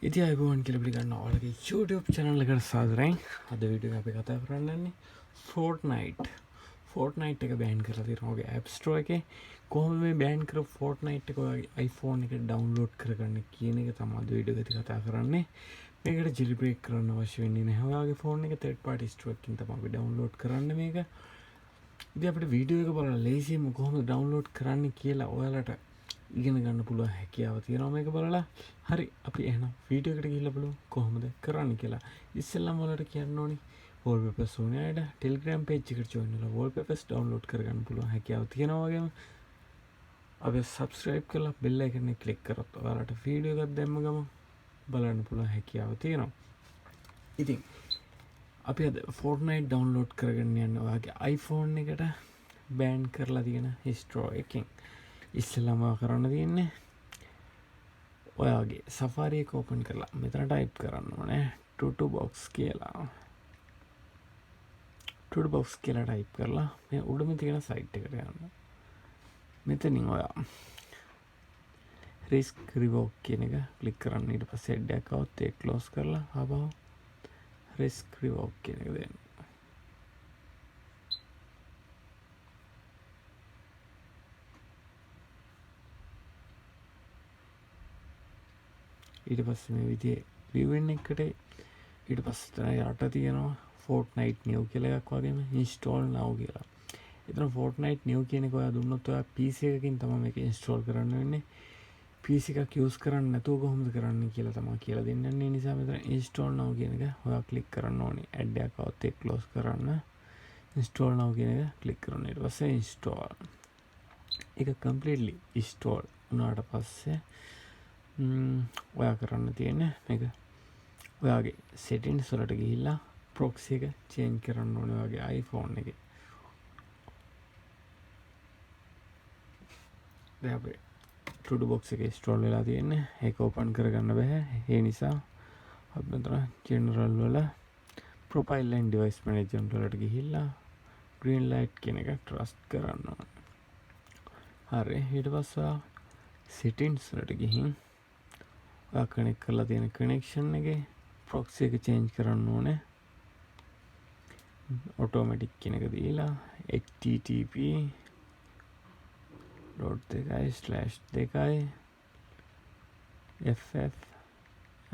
ඉතින් අයිබෝන් කියලා පිළිගන්න ඔයාලගේ YouTube channel එකට සාදරයෙන් අද වීඩියෝ එක අපි කතා කරන්නේ Fortnite එක බෑන් කරලා තියෙනවා ඔගේ Appstro එකේ කොහොමද මේ බෑන් කරපු Fortnite එක ඔයාගේ iPhone එකේ download කරගන්න කියන එක තමයි අද වීඩියෝ එකේ කතා කරන්නේ. මේකට jailbreak කරන්න අවශ්‍ය වෙන්නේ නැහැ. ඔයාගේ phone එක third party store එකකින් තමයි අපි download කරන්නේ මේක. ඉතින් අපිට වීඩියෝ එක බලලා ලේසියෙන්ම කොහොමද download කරන්නේ කියලා ඔයාලට ඉගෙන ගන්න පුළුවන් හැකියාව තියෙනවා මේක බලලා. හරි අපි එහෙනම් වීඩියෝ එකට ගිහිල්ලා බලමු කොහොමද කරන්නේ කියලා. ඉස්සෙල්ලාම ඔයාලට කියන්න ඕනි Wallpapers ඕනේ අයද Telegram page එකට join වෙලා Wallpapers download කරගන්න පුළුවන් හැකියාව තියෙනවා වගේම අපි subscribe කරලා bell icon එක click කරොත් ඔයාලට වීඩියෝ එකක් දැම්ම ගමන් බලන්න පුළුවන් හැකියාව තියෙනවා. ඉතින් අපි අද Fortnite download කරගෙන යන්නේ ඔයාගේ iPhone එකට ban කරලා තියෙන Appstro එකෙන්. ඉස්සෙල්ලාම කරන්න තියෙන්නේ ඔයාගේ Safari එක open කරලා මෙතන type කරන්න ඕනේ tutubox කියලා. tutubox කියලා type කරලා මේ උඩම තියෙන site එකට යන්න. මෙතනින් ඔයා risk revoke කියන එක click කරන්න. ඊට පස්සේ add account එක close කරලා ආපහු risk revoke කියන එක දෙන්න. ඊට පස්සේ මේ විදිහේ view එකකට ඊට පස්සේ තමයි යට තියෙනවා Fortnite new කියලා එකක් වගේම install now කියලා. එතන Fortnite new කියන එක ඔයා දුන්නොත් ඔයා PC එකකින් තමයි මේක install කරන්න වෙන්නේ. PC එකක් use කරන්න නැතුව කොහොමද කරන්නේ කියලා තමයි කියලා දෙන්නේ. ඒ නිසා මෙතන install now කියන එක ඔයා click කරන්න ඕනේ. add account එක close කරන්න. install now කියන එක click කරන්න. ඊට පස්සේ install. ඒක completely install වුණාට පස්සේ ඔයා කරන්න තියෙන්නේ මේක ඔයාගේ settings වලට ගිහිල්ලා proxy එක change කරන්න ඕනේ ඔයාගේ iPhone එකේ. දැන් අපේ tutubox එක install වෙලා තියෙන්නේ. ඒක open කරගන්න බෑ. ඒ නිසා අපි මෙතන general වල profile and device management වලට ගිහිල්ලා green light කියන එක trust කරන්න ඕනේ. හරි. ඊට පස්සේ settings වලට ගිහින් ඔයා කනෙක්ට් කරලා තියෙන කනෙක්ෂන් එකේ proxy එක change කරන්න ඕනේ. automatic කියන එක දීලා http://ff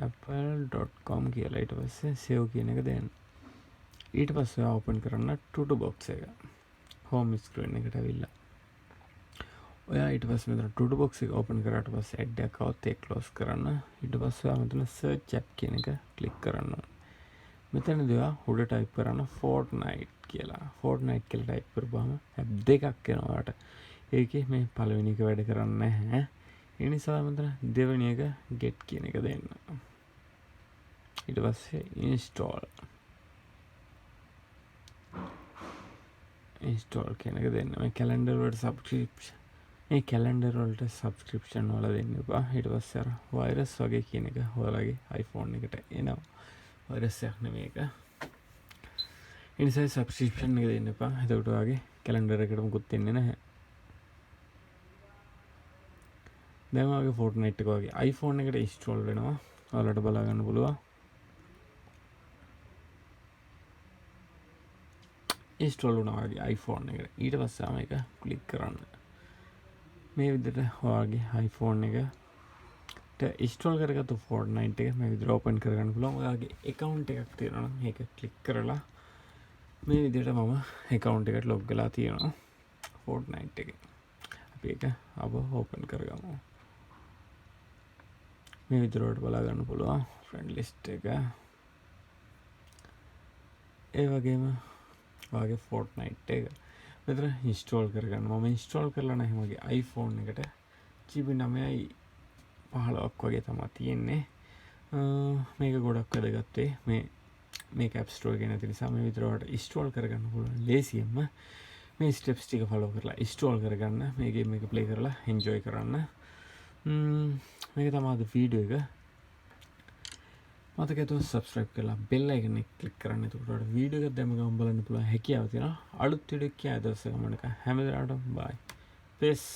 apple.com කියලා ඊට පස්සේ save කියන එක දෙන්න. ඊට පස්සේ ඔයා open කරන්න tutubox එක home screen එකට ඇවිල්ලා ඔයා ඊට පස්සේ මෙතන tutubox එක open කරාට පස්සේ add account එක close කරන්න. ඊට පස්සේ ඔයා මෙතන search app කියන එක click කරන්න ඕනේ. මෙතනදී ඔයා උඩ type කරන්න Fortnite කියලා. Fortnite කියලා type කරපුවාම app දෙකක් එනවා ඔයාට. ඒකේ මේ පළවෙනි එක වැඩ කරන්නේ නැහැ. ඒ නිසා මෙතන දෙවෙනි එක get කියන එක දෙන්න. ඊට පස්සේ install කියන එක දෙන්න. මේ calendar වලට subscription මේ කැලෙන්ඩර් වලට සබ්ස්ක්‍රිප්ෂන් වල දෙන්න එපා. ඊට පස්සේ අර වෛරස් වගේ කියන එක ඔයාලගේ iPhone එකට එනවා. වෛරස් එකක් නෙමෙයි ඒක. ඒ නිසා සබ්ස්ක්‍රිප්ෂන් එක දෙන්න එපා. එතකොට ඔයාගේ කැලෙන්ඩර් එකට මුකුත් එන්නේ නැහැ. දැන් ඔයාගේ Fortnite එක ඔයාගේ iPhone එකට install වෙනවා. ඔයාලට බලා ගන්න පුළුවන්. install වුණා ඔයාගේ iPhone එකට. ඊට පස්සේ මේක ක්ලික් කරන්න. මේ විදිහට ඔයාගේ iPhone එකට install කරගත්තු Fortnite එක මේ විදිහට open කරගන්න පුළුවන්. ඔයාගේ account එකක් තියෙනවා නම් ඒක click කරලා මේ විදිහට මම account එකට log වෙලා තියෙනවා Fortnite එකේ. අපි ඒක open කරගමු. මේ විදිහට බලා ගන්න පුළුවන් friend list එක. ඒ වගේම ඔයාගේ Fortnite එක මෙතන install කරගන්න. මම install කරලා නැහැ මගේ iPhone එකට. GB 9.15ක් වගේ තමයි තියෙන්නේ. මේක ගොඩක් වැදගත් වෙයි. මේක Appstro එකේ නැති නිසා මේ විතරට install කරගන්න පුළුවන් ලේසියෙන්ම. මේ steps ටික follow කරලා install කරගන්න. මේ game එක play කරලා enjoy කරන්න. මේක තමයි අද වීඩියෝ එක. මතක හිටව subscribe කරලා bell icon එක click කරන්න. එතකොට වීඩියෝ එක දැම්ම ගමන් බලන්න පුළුවන් හැකියාව තියෙනවා. අලුත් වීඩියෝ එකක් ආයෙත් දවසක ගමනක හැමදාම bye. Peace.